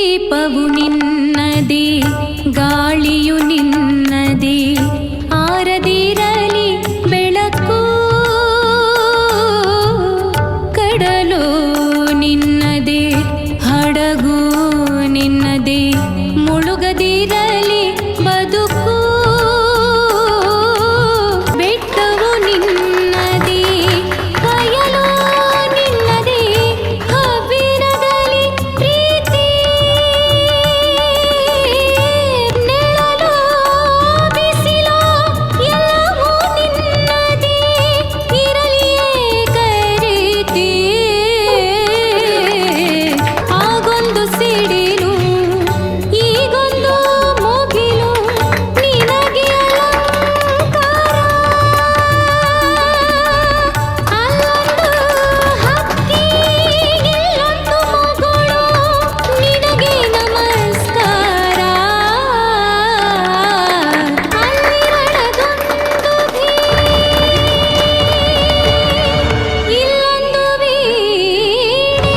ದೀಪವು ನಿನ್ನದೇ, ಗಾಳಿಯು ನಿನ್ನದೇ, ಆರದಿರಲಿ ಬೆಳಕು. ಕಡಲು ನಿನ್ನದೇ, ಹಡಗು ನಿನ್ನದೇ, ಮುಳುಗದಿರಲಿ ಬದುಕು. ಬೆಟ್ಟವು ನಿನ್ನದೇ, ಬಯಲು ನಿನ್ನದೇ, ಹಬ್ಬಿರದಲ್ಲಿ ಪ್ರೀತಿ. ನೆರಳು ಬಿಸಿಲು ಎಲ್ಲವೂ ನಿನ್ನದೇ, ಇರಲಿಯೇ ಕರೀತಿ. ಆಗೊಂದು ಸಿಡಿಲು, ಈಗೊಂದು ಮುಗಿಲು, ನಿನಗೆ ಅಲಂಕಾರ. ಅಲ್ಲೊಂದು ಹಕ್ಕಿ, ಇಲ್ಲೊಂದು ಮಗಳು, ನಿನಗೆ ನಮಸ್ಕಾರ. ಅಲ್ಲಿರಳದೊಂದು ಧೀ, ಇಲ್ಲೊಂದು ವೀಣೆ,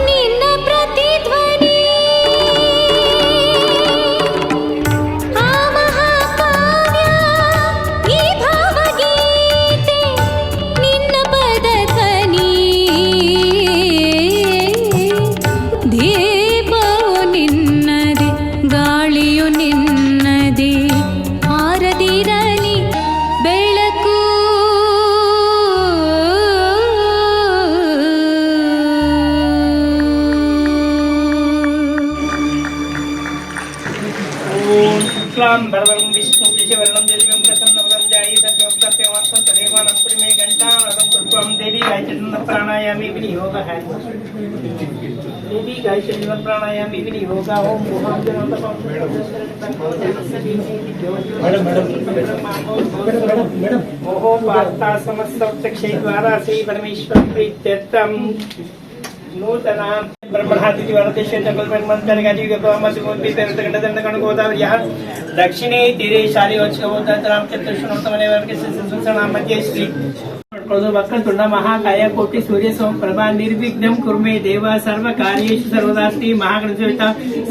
ನಿನ್ನ ಪ್ರತಿಧ್ವನಿ. ಆ ಮಹಾಕಾವ್ಯ, ಈ ಭಾವಗೀತೆ, ನಿನ್ನ ಪದಧ್ವನಿ. ದೀಪವು ನಿನ್ನದೇ, ಗಾಳಿಯು ನಿನ್ನದೇ, ಆರದಿರಲಿ ಬೆಳಕು. ಓಂ ಶುಕ್ಲಾಂ ಭರಧರಂ ವಿಷ್ಣು ಶಶಿವರ್ಣಂ ದಿವ್ಯಂ ಪ್ರಸನ್ನವದಂ ಧ್ಯಾಯೇ ಸತ್ಯಂ ಸತ್ಯವಾನ್ ತದೇವಾನಂ ಪುರಿಮೇ ಘಂಟಾನಾದಂ ಕೃತ್ವಂ. ದೇವಿ ಗಾಯತ್ರಿ ಪ್ರಾಣಾಯಾಮಿ ವಿನಿಯೋಗಃ. ದೇವಿ ಗಾಯತ್ರಿ ಪ್ರಾಣಾಯಾಮಿ ವಿನಿಯೋಗ. ಓಂ ಓಹೋ ವಾರ್ತಾ ಸಮಸ್ತ ಚಕ್ಷೈ ದ್ವಾರಾ ಶ್ರೀ ಪರಮೇಶ್ವರ ಪ್ರೀತ್ಯರ್ಥಂ ನೂತನ ಬ್ರಹ್ಮಣಾತಿಥಿ ವರದೇಶ ಗೋದಾವರಿಯ ದಕ್ಷಿಣೇ ತೀರೆ ಶಾಲೆಯೋತ್ಸವಮನೆ ಮಧ್ಯೆ ಶ್ರೀ ವಕ್ರತುಂಡ ಮಹಾಕಾಯ ಕೋಟಿ ಸೂರ್ಯ ಸಮಪ್ರಭಾ ನಿರ್ವಿಘ್ನಂ ಕುರ್ಮೇ ದೇವ ಸರ್ವ ಕಾರ್ಯೇಷು ಸರ್ವದಾ. ಶ್ರೀ ಮಹಾಗಣಪತಿ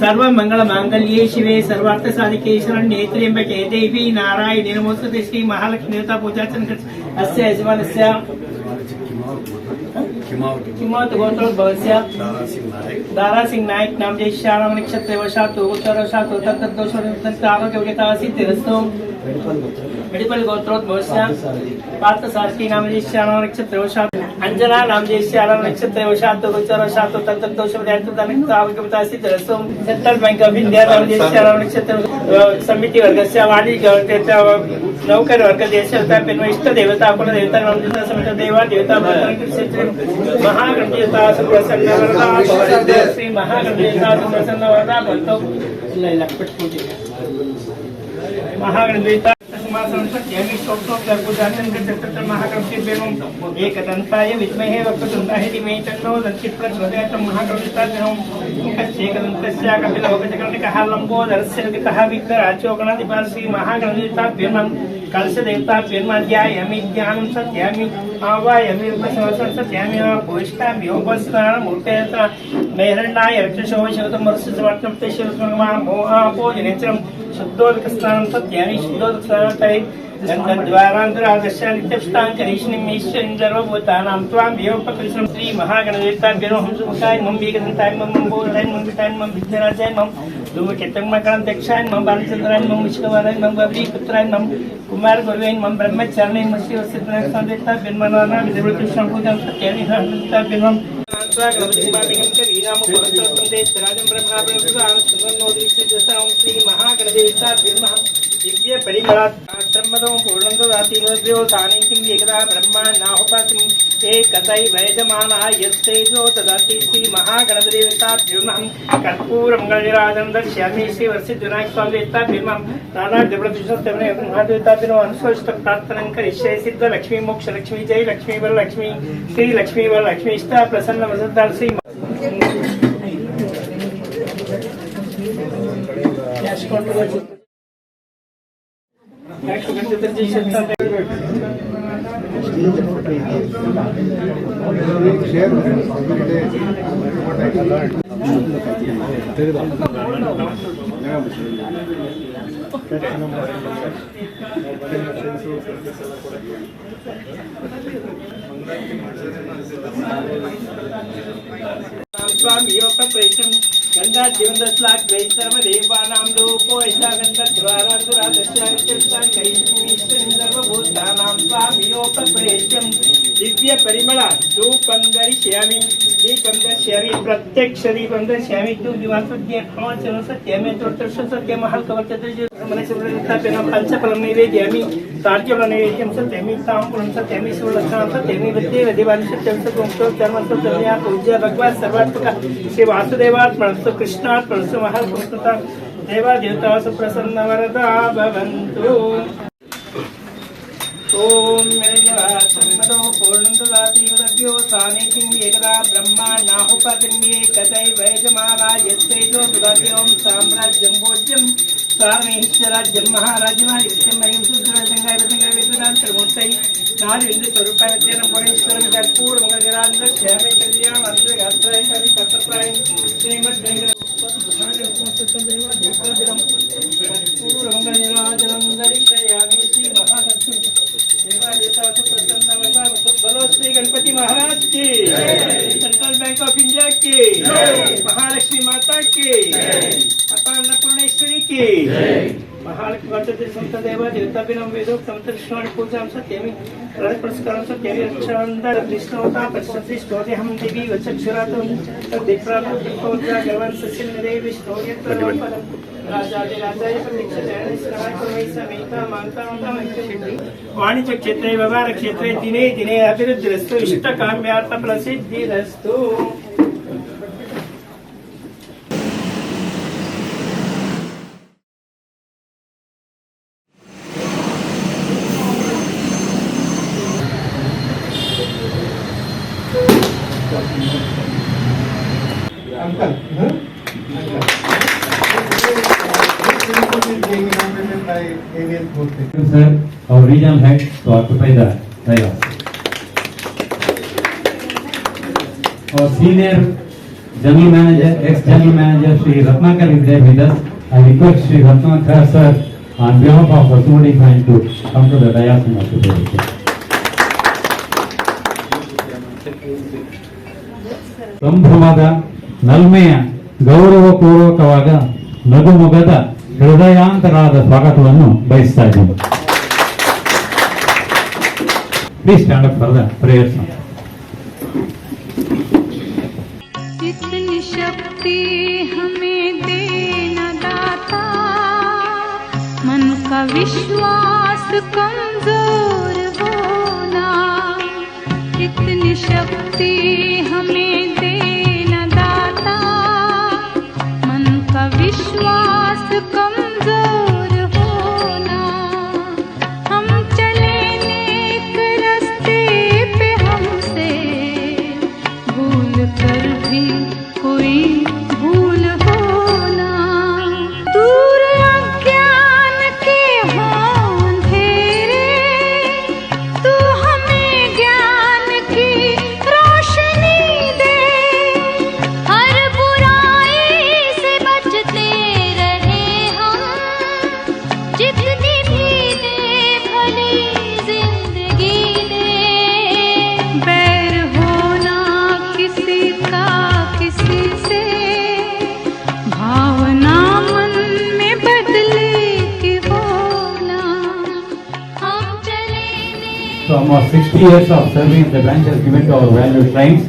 ಸರ್ವ ಮಂಗಳ ಮಾಂಗಲ್ಯೇ ಶಿವೆ ಸರ್ವಾರ್ಥ ಸಾಧಿಕೆ ಶರಣ್ಯೇ ತ್ರ್ಯಂಬಕೆ ದೇವಿ ನಾರಾಯಣಿ ನಮೋಸ್ತುತೆ. ಶ್ರೀ ಮಹಾಲಕ್ಷ್ಮೀ ದೇವತಾ ಪೂಜಾರ್ಚನ ಅಸ್ಯ ಯಜಮಾನಸ್ಯ किमत गोत्रोद्भवस्य दारा सिंह नायक नाम जय श्याम नक्षत्र वशातु उत्तर वशातु तत्तदोष आरोग्य योग्यता सिद्धिरस्तु. मेडिकल गोत्रोद्भवस्य पार्थ शास्त्री नाम जय श्याम नक्षत्र वशातु अंजना नाम जय श्याम नक्षत्र वशातु उत्तर वशातु तत्तदोष आरोग्य योग्यता Siddhirastu. Central bank of India नाम जय श्याम नक्षत्र समिति वर्गस्य वाणिज्य नौकर वर्ग देश इष्ट देवता कुल देवता नाम समेत देवा देवता महागणपति सुप्रसन्न वरदा श्री महागणपति सुप्रसन्न वरदा बोलतो महागणपति एकदंताय विद्महे वक्रतुंडाय धीमहि तन्नो दन्तिः प्रचोदयात्. महागणपतिर्मुखच्छेदन्तस्य कपिलवगजकर्णिकः लम्बोदरस्य विगतः विघ्नराज्यो गणाधिपः श्री महागणपतिर्भ्यः कलशदेवताभ्यर्मध्यायामि ध्यानं सत्यामि आवायामि उपसंहसनं सत्यामि भूयिष्ठामि उपस्नानमूर्तयत्र नैरण्डाय रक्षशोभशोतमरुषसमर्थं तेषुस्मगमापोजनेत्रं शुद्धोदकस्नानं सत्यामि शुद्धोदकस्नानतये गन्धद्वारान्तरागस्यानित्यष्टाङ्करीष्णीमीश्वरीं सर्वभूतानां त्वां वियोपकृष्णं श्री महागणदेवताभ्यो हंसमुखाय मम वेगदन्ताय मम बोधाय मम विटाय मम विघ्नराजाय मम धूमकेतुर्मकरन्तक्षाय मम बालचन्द्राय मम विष्णुवाराय मम बबलीपुत्राय मम कुमार गुरुवाय मम ब्रह्मचारिणे मम श्रीवत्सनाय संदेवताभ्यो नमः विदेवकृष्णं पूजां सत्यामि हंसमुखाभ्यो नमः. श्री महागणदेवताभ्यो नमः. दिव्य परिमलात्रम्मदं पूर्णं दातिभ्यो सानिध्यं एकदा ब्रह्मा नाहुपातिं एकतै वैजमाना यस्तेजो ददाति. श्री महागणदेवताभ्यो नमः. कर्पूरं गणराजं दर्शयामि. श्री वरसिद्धिविनायक स्वामी देवताभ्यो नमः. नानादिव्यप्रतिष्ठितमने महादेवताभ्यो नमः. अनुष्ठित प्रार्थनां करिष्ये. सिद्ध लक्ष्मी मोक्ष लक्ष्मी जय लक्ष्मी वरलक्ष्मी श्री लक्ष्मी वरलक्ष्मी इष्टा प्रसन्न वसंता श्री शेयर स्वामी योग प्रेषम गंगा जीवन 10 लाख सर्व देवानां रूपो ऐसा गंगा द्वारा दुरा दशाविष्टान कहीं सर्वभूतानां स्वामी योग प्रेषम दिव्य परिमला धूपं दर्शयामि दीपं दर्शयामि प्रत्यक्ष दीपं दर्शयामि तु दिवासुद्य प्रवचन सत्यमे तोत्रश सत्य महल कवचते मनसुरतापेन पंचफलं निवेदयामि तार्क्यफलं निवेद्यं सत्यमि ताम्बूलं सत्यमि सुलक्षणं सत्यमि विद्ये देवानि सत्यं सत्वं धर्मं सत्या पूज्य भगवान् सर्वात्मक श्री वासुदेवात्मनस्तु कृष्णात्मनस्तु महल कृष्णता देवा देवता सुप्रसन्न वरदा भवन्तु ओम मेघवासन्मतो पूर्णं ददाति लभ्यो साने किं एकदा ब्रह्माण्डाहुपतिम्ये कतै वैजमाला यस्तेजो ददाति ओम साम्राज्यं भोज्यं स्वामीश्वराज्यं महाराज्यमायुष्यं मयं सुन्दरसंगाय विदंगाय विदुरान्तर्मूर्तै नारिन्द्र स्वरूपायतेन भुवनेश्वरं कर्पूरमगरान्ध श्यामे कल्याण अन्तर्गात्राय कवि कथत्राय श्रीमद्वेङ्कट कर्पूरमगराजनं दर्शयामि श्री महालक्ष्मी बोलो श्री गणपति महाराज की सेंट्रल बैंक ऑफ इंडिया की महालक्ष्मी माता की माता अन्नपूर्णेश्वरी की महालक्ष्मी संत देवा देवता बिनम वेदो संत श्रवण पूजा सत्यमि पुरस्कार सत्यमि अक्षरांतर विष्णुता पश्यति स्तोते हम देवी वचक्षरातम तद्दिप्रातो दिक्कोजा गवन ससिन देवी स्तोयत्र राजाधिराजाय प्रतीक्षते श्रवण कुर्वै समेता मान्तां वाणिज्य क्षेत्रे व्यवहार क्षेत्रे दिने दिने अभिवृद्धिरस्तु इष्ट काम्यार्थ प्रसिद्धिरस्तु Sir, our regional head to occupy the dais. Our senior general manager, ex-general manager, Shri Ratnakar is there with us. I request Shri Ratnakar sir on behalf of Vasudhari Fund to come to the dais and occupy the chair. ಸಂಭ್ರಮದ ನಲ್ಮೆಯ ಗೌರವಪೂರ್ವಕವಾದ ನಗುಮೊಗದ ಹೃದಯಾಂತರಾದ ಸ್ವಾಗತವನ್ನು ಬಯಸ್ತಾ ಇದ್ದೀನಿ. Please stand up for the prayers now. इतनी शक्ति हमें देना दाता, मन का विश्वास कमजोर होना। इतनी शक्ति हमें देना दाता, मन का विश्वास कमजोर होना। हम चले नेक रास्ते पे, हमसे भूल कर भी कोई भूल होना। दूर अज्ञान के हों अंधेरे, तू हमें ज्ञान की रोशनी दे। हर बुराई से बचते रहे हम, जितनी भी दे भली जिंदगी दे। बैर होना किसी का किसी से, भावना मन में बदले की होना। हम चले So almost 60 years of serving the branch has given to our valued clients,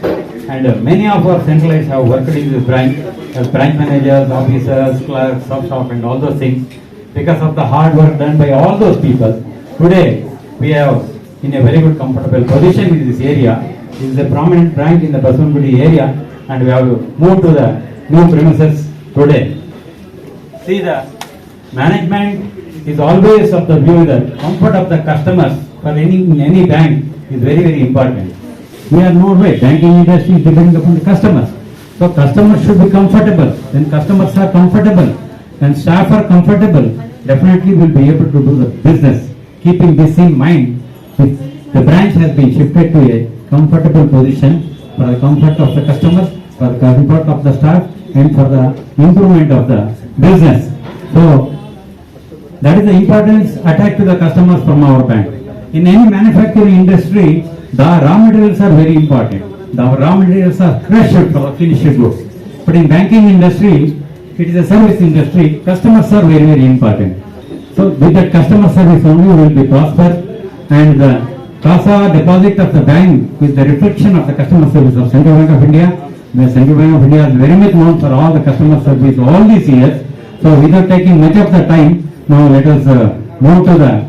and many of our centralites have worked in this branch as branch managers, officers, clerks, sub-staff and all those things. Because of the hard work done by all those people, today we are in a very good comfortable position in this area. This is a prominent branch in the Baswangudi area, and we have moved to the new premises today. See, the management is always of the view that comfort of the customers for any bank is very, very important. We are no way, banking industry is depending upon the customers. So customers should be comfortable. When customers are comfortable, when staff are comfortable, definitely we'll be able to do the business. Keeping this in mind, the branch has been shifted to a comfortable position for the comfort of the customers for the comfort of the staff and for the improvement of the business. So that is the importance attached to the customers from our bank. In any manufacturing industry, the raw materials are very important. The raw materials are crushed for the finished goods. But in banking industry, it is a service industry, customers are very, very important. So with that customer service only we will be prosper, and the CASA deposit of the bank with the reflection of the customer service of Central Bank of India. The Central Bank of India is very much known for all the customer service all these years. So without taking much of the time, now let us move to the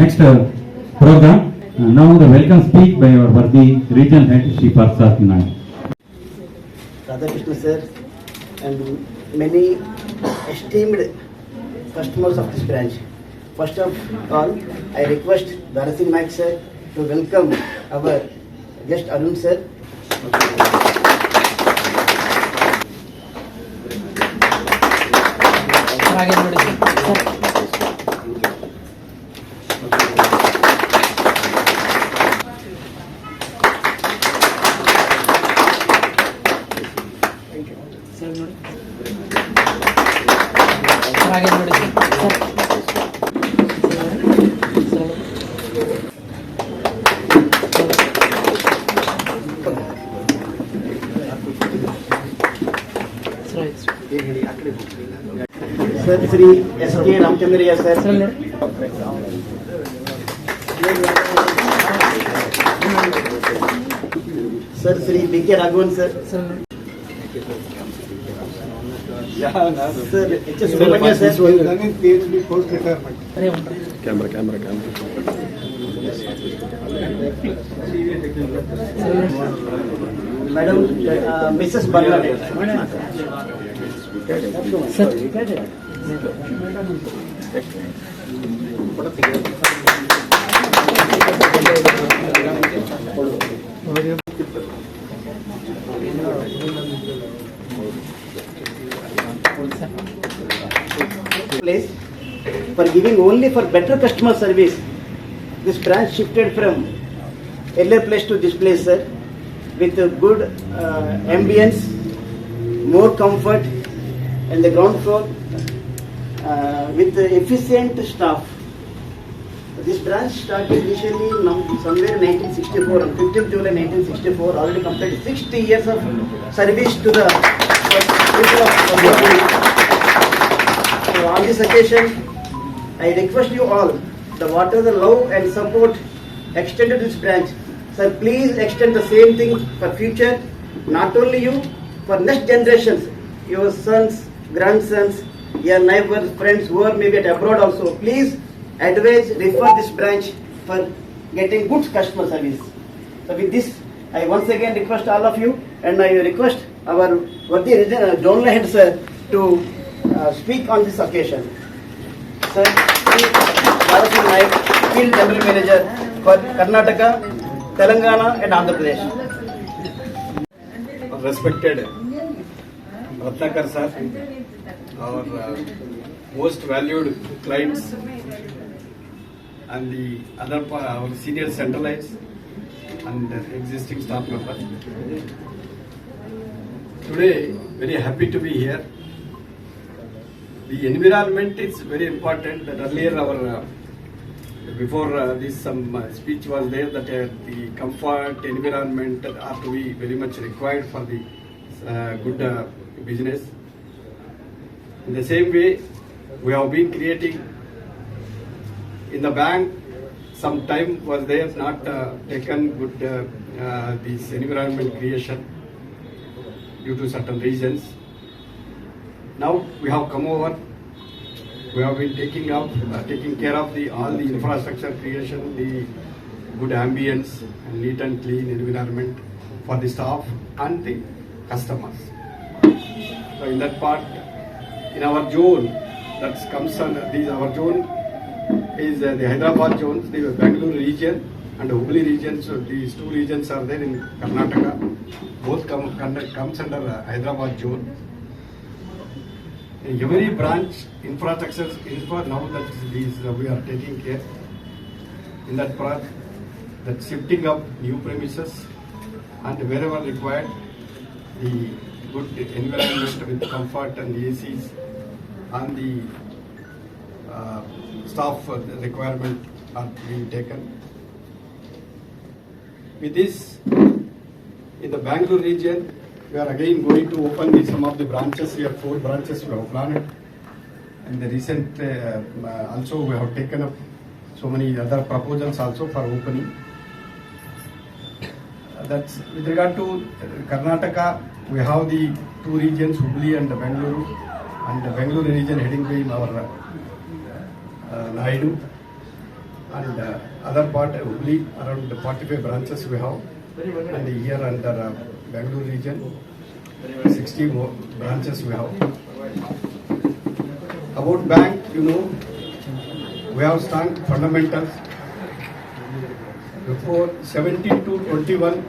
next program. Now the welcome speech by our worthy regional head, Shri Parsad Nayak. Radhakrishna sir and many esteemed customers of this branch. First of all, I request Dara Singh Naik sir to welcome our guest Arun sir. Sir, Sri S.K. Ramchandriya sir. Sir, Sri B.K. Raghavan sir. Sir, H.S. Subramanya sir. Madam, Mrs. Bangladesh. Place for giving only for better customer service. This branch shifted from earlier place to this place, sir, with a good ambience, more comfort, and the ground floor with efficient staff. This branch started initially somewhere in 1964, on 15th July 1964, already completed 60 years of service to the people of India. So on this occasion, I request you all, whatever the love and support extended to this branch, sir, please extend the same thing for future, not only you, for next generations, your sons, grandsons, your neighbors, friends who are maybe at abroad also, please advise, refer this branch for getting good customer service. So with this, I once again request all of you, and I request our worthy zonal head sir to speak on this occasion. Sir, Dara Singh Naik, Field General Manager for Karnataka, Telangana and Andhra Pradesh. Respected Ratnakar sir, our most valued clients, and the other our senior centralites and existing staff members. Today, very happy to be here. The environment is very important. That earlier our before this some speech was there that the comfort, environment are to be very much required for the good business. In the same way, we have been creating in the bank. Some time was there not taken good this environment creation due to certain reasons. Now we have come over. We have been taking care of all the infrastructure creation, the good ambience, and neat and clean environment for the staff and the customers. So in that part, in our zone, that comes under our zone is the Hyderabad zone, the Bangalore region and the Hubli region. So these two regions are there in Karnataka. Both comes under Hyderabad zone. In every branch, infrastructure now that these we are taking care. In that part, that shifting of new premises and wherever required, the good environment with comfort and ACs and the staff requirement are being taken. With this, in the Bangalore region, we are again going to open some of the branches. We have 4 branches we have planned. And the recent also we have taken up so many other proposals also for opening. That's with regard to Karnataka, we have the 2 regions, Hubli and Bangalore, and the Bangalore region heading by our Naidu, and other part Hubli, around 45 branches we have, and here under Bangalore region 60 more branches we have. About bank, you know, we have strong fundamentals. Before 17 to 21,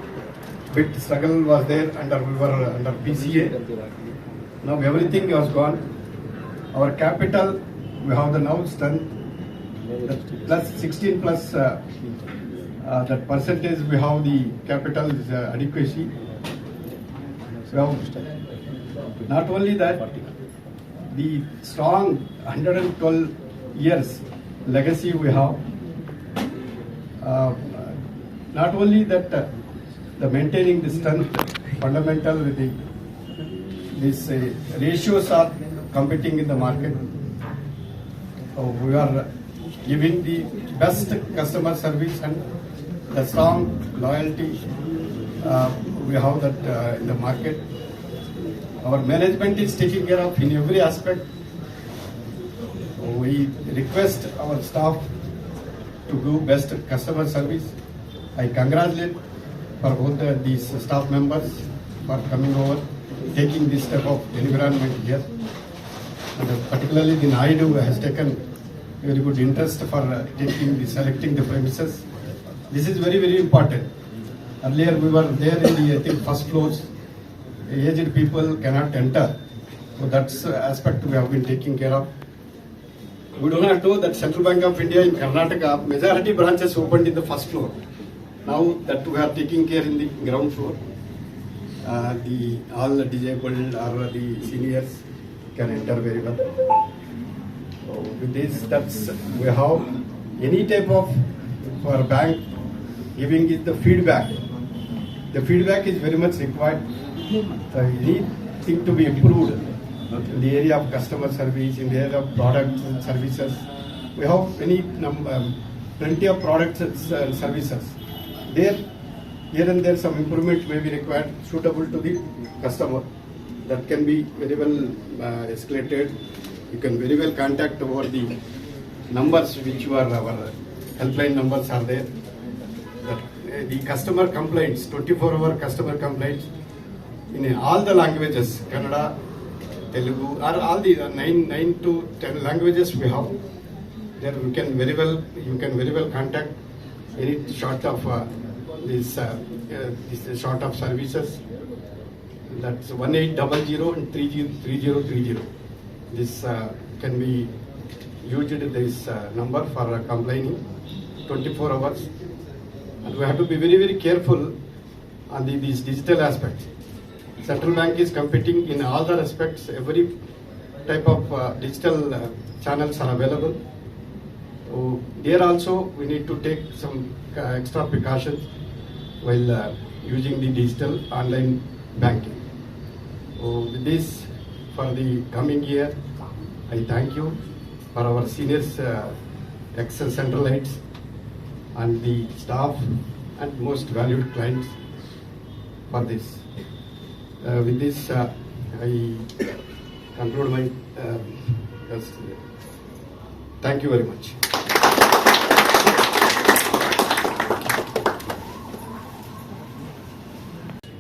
bit struggle was there, we were under PCA. Now everything has gone. Our capital, we have the now strength, plus 16 plus that percentage we have the capital is adequacy. We have not only that, the strong 112 years legacy we have. Not only that, the maintaining the strength fundamental with these ratios are competing in the market. We are giving the best customer service and the strong loyalty we have that in the market. Our management is taking care of in every aspect. We request our staff to do best customer service. I congratulate for both these staff members for coming over, taking this type of environment here. And particularly the Naidu has taken very good interest for selecting the premises. This is very, very important. Earlier we were there in the, I think, first floors. Aged people cannot enter. So that's aspect we have been taking care of. We do not know that Central Bank of India in Karnataka, majority branches opened in the first floor. Now that we are taking care in the ground floor, all the disabled or the seniors can enter very well. So with this, that's we have any type of for bank giving it the feedback. The feedback is very much required. Anything to be improved in the area of customer service, in the area of products and services. We have plenty of products and services. Here and there some improvement may be required suitable to the customer. That can be very well escalated. You can very well contact over the numbers which are our helpline numbers are there. The customer complaints, 24-hour customer complaints in all the languages, Kannada, Telugu, or all the 9 to 10 languages we have. There you can very well contact any sort of this sort of services. That's 1800 and 3030. This can be used this number for complaining 24 hours. And we have to be very, very careful on these digital aspects. Central Bank is competing in all the aspects. Every type of digital channels are available. So there also we need to take some extra precautions while using the digital online banking. So with this, for the coming year, I thank you for our seniors, ex-centralites, and the staff and most valued clients for this. With this, I conclude my thank you very much.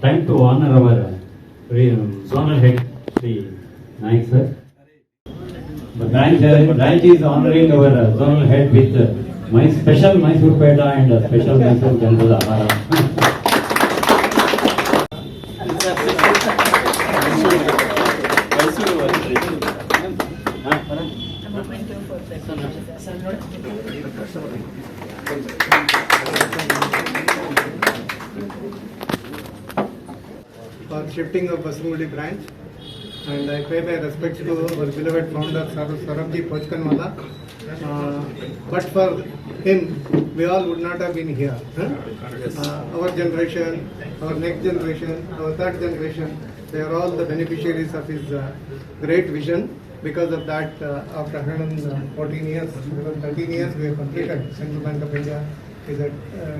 Time to honor our zonal head, Sri Naik sir. The branch is honoring our zonal head with my special Mysore Peda and special Mysore General Ahara. for shifting of Basmudi branch, and I pay my respects to our beloved founder Sarabji Pochkanwala. But for him, we all would not have been here. Our generation, our next generation, our third generation, they are all the beneficiaries of his great vision. Because of that, after 114 years, 13 years, we have completed. Central Bank of India is a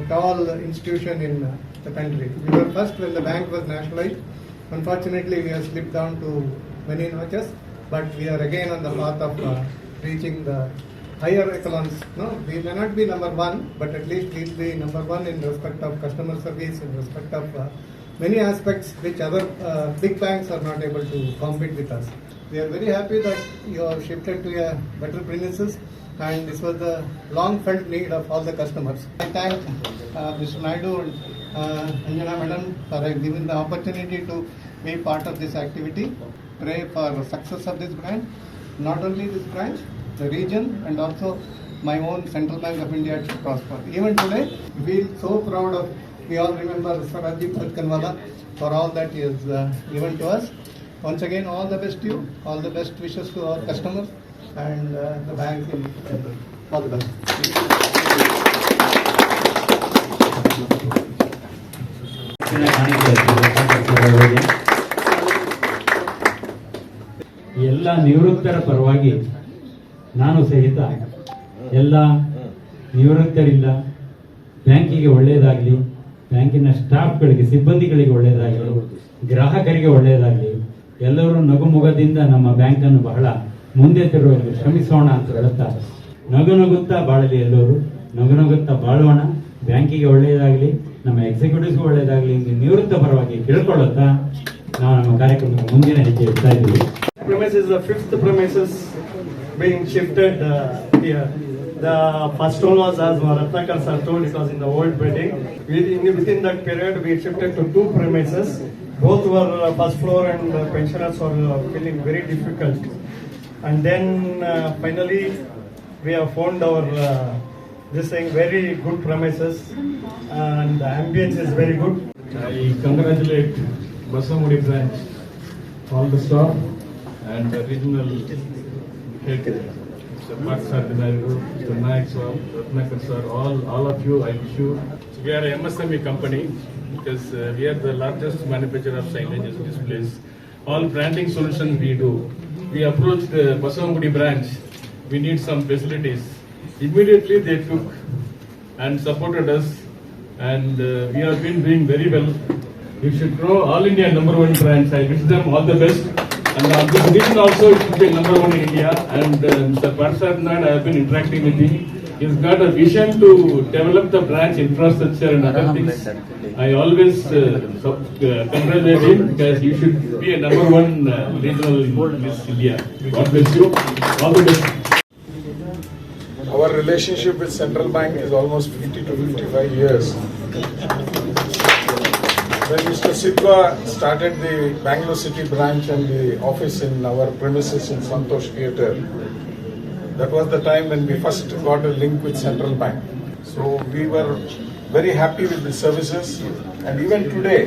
tall institution in the country. We were first when the bank was nationalized. Unfortunately, we have slipped down to many notches, but we are again on the path of reaching the higher echelons. No, we may not be number one, but at least we will be number one in respect of customer service, in respect of many aspects which other big banks are not able to compete with us. We are very happy that you have shifted to a better premises, and this was the long felt need of all the customers. I thank Mr. Naidu and Anjana Madam for giving the opportunity to be part of this activity. Pray for success of this branch, not only this branch, the region, and also my own Central Bank of India to prosper. Even today, we feel so proud of, we all remember Sarabji Pochkanwala for all that he has given to us. Once again, all the best to you, all the best wishes to our customers and the bank in general. All the best. ಎಲ್ಲ ನಿವೃತ್ತರ ಪರವಾಗಿ ನಾನು ಸಹಿತ ಎಲ್ಲ ನಿವೃತ್ತರಿಂದ ಬ್ಯಾಂಕಿಗೆ ಒಳ್ಳೆಯದಾಗಲಿ, ಬ್ಯಾಂಕಿನ ಸ್ಟಾಫ್ಗಳಿಗೆ, ಸಿಬ್ಬಂದಿಗಳಿಗೆ ಒಳ್ಳೆಯದಾಗಲಿ, ಗ್ರಾಹಕರಿಗೆ ಒಳ್ಳೆಯದಾಗಲಿ, ಎಲ್ಲರೂ ನಗುಮುಗದಿಂದ ನಮ್ಮ ಬ್ಯಾಂಕನ್ನು ಬಹಳ ಮುಂದೆ ತರುವಲ್ಲಿ ಶ್ರಮಿಸೋಣ ಅಂತ ಹೇಳುತ್ತಾ, ನಗುತ್ತಾ ಬಾಳಲಿ, ಎಲ್ಲರೂ ನಗುತ್ತಾ ಬಾಳೋಣ. ಬ್ಯಾಂಕಿಗೆ ಒಳ್ಳೆಯದಾಗಲಿ, ನಮ್ಮ ಎಕ್ಸಿಕ್ಯೂಟಿವ್ಸ್ಗೂ ಒಳ್ಳೆಯದಾಗಲಿ ಎಂದು ನಿವೃತ್ತ ಪರವಾಗಿ ಕೇಳ್ಕೊಳ್ಳುತ್ತಾ ನಾವು ನಮ್ಮ ಕಾರ್ಯಕ್ರಮಕ್ಕೆ ಮುಂದಿನ ಹೆಜ್ಜೆ ಇಡ್ತಾ ಇದ್ದೀವಿ. Premises, the fifth premises being shifted here. The first one was, as Ratnakar sir told, it was in the old building. Within that period, we shifted to two premises. Both were first floor, and pensioners were feeling very difficult. And then finally, we have found our this thing very good premises, and the ambience is very good. I congratulate Basamudi branch, all the staff and the regional head, Mr. Parsad Naidu, Mr. Naik sir, Ratnakar sir, all of you, I wish you. We are a MSME company because we are the largest manufacturer of signages displays. All branding solutions we do. We approached the Basamudi branch. We need some facilities. Immediately they took and supported us, and we have been doing very well. You should grow all India #1 branch. I wish them all the best. And this region also it should be #1 in India. And Mr. Parsad Naidu, I have been interacting with him. He's got a vision to develop the branch infrastructure and other things. I always congratulate him because you should be a #1 regional in Miss India. God bless you. All the best. Our relationship with Central Bank is almost 50 to 55 years. When Mr. Sidwa started the Bangalore City branch and the office in our premises in Santosh Theatre, that was the time when we first got a link with Central Bank. So we were very happy with the services, and even today,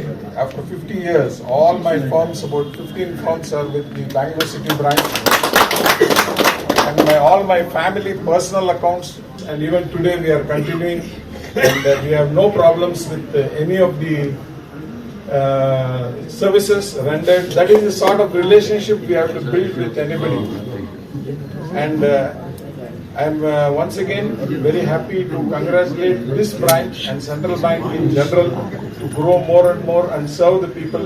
after 50 years, all my firms, about 15 firms are with the Bangalore City branch, and all my family personal accounts, and even today we are continuing, and we have no problems with any of the services rendered. That is the sort of relationship we have to build with anybody. And I'm once again very happy to congratulate this branch and Central Bank in general to grow more and more and serve the people,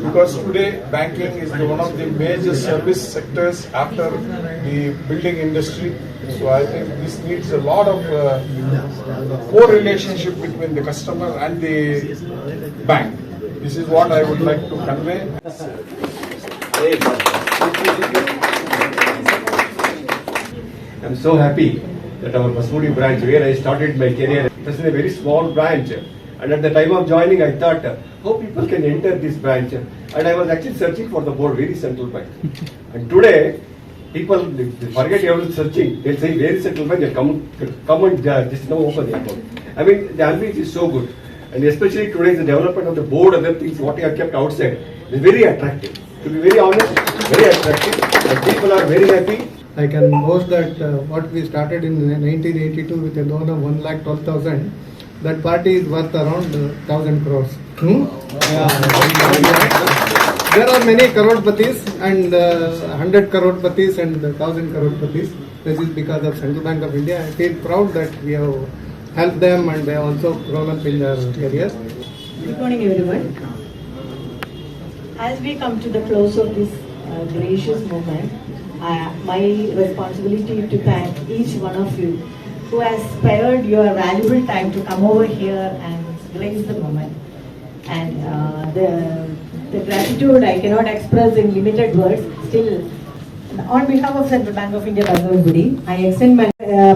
because today banking is one of the major service sectors after the building industry. So I think this needs a lot of core relationship between the customer and the bank. This is what I would like to convey. I'm so happy that our Basamudi branch, where I started my career, it was a very small branch. And at the time of joining, I thought, how people can enter this branch? And I was actually searching for the board, very Central Bank. And today, people forget everything searching. They say, where is Central Bank? They come and just now open the account. I mean, the ambience is so good. And especially today, the development of the board, other things, what you have kept outside, is very attractive. To be very honest, very attractive. And people are very happy. I can boast that what we started in 1982 with a loan of 1,12,000, that party is worth around 1,000 crores. There are many crorepati's and 100 crorepati's and 1,000 crorepati's. This is because of Central Bank of India. I feel proud that we have helped them and they have also grown up in their careers. Good morning, everyone. As we come to the close of this gracious moment, my responsibility is to thank each one of you who has spared your valuable time to come over here and grace the moment. And the gratitude I cannot express in limited words. Still, on behalf of Central Bank of India, I extend my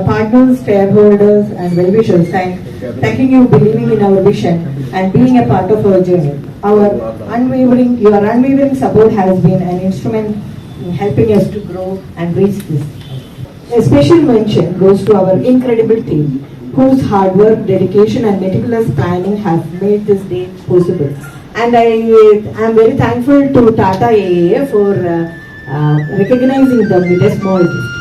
partners, shareholders, and well-wishers thanking you believing in our vision and being a part of our journey. Your unwavering support has been an instrument in helping us to grow and reach this. A special mention goes to our incredible team, whose hard work, dedication, and meticulous planning have made this day possible. And I am very thankful to Tata AIA for recognizing them with a small gift.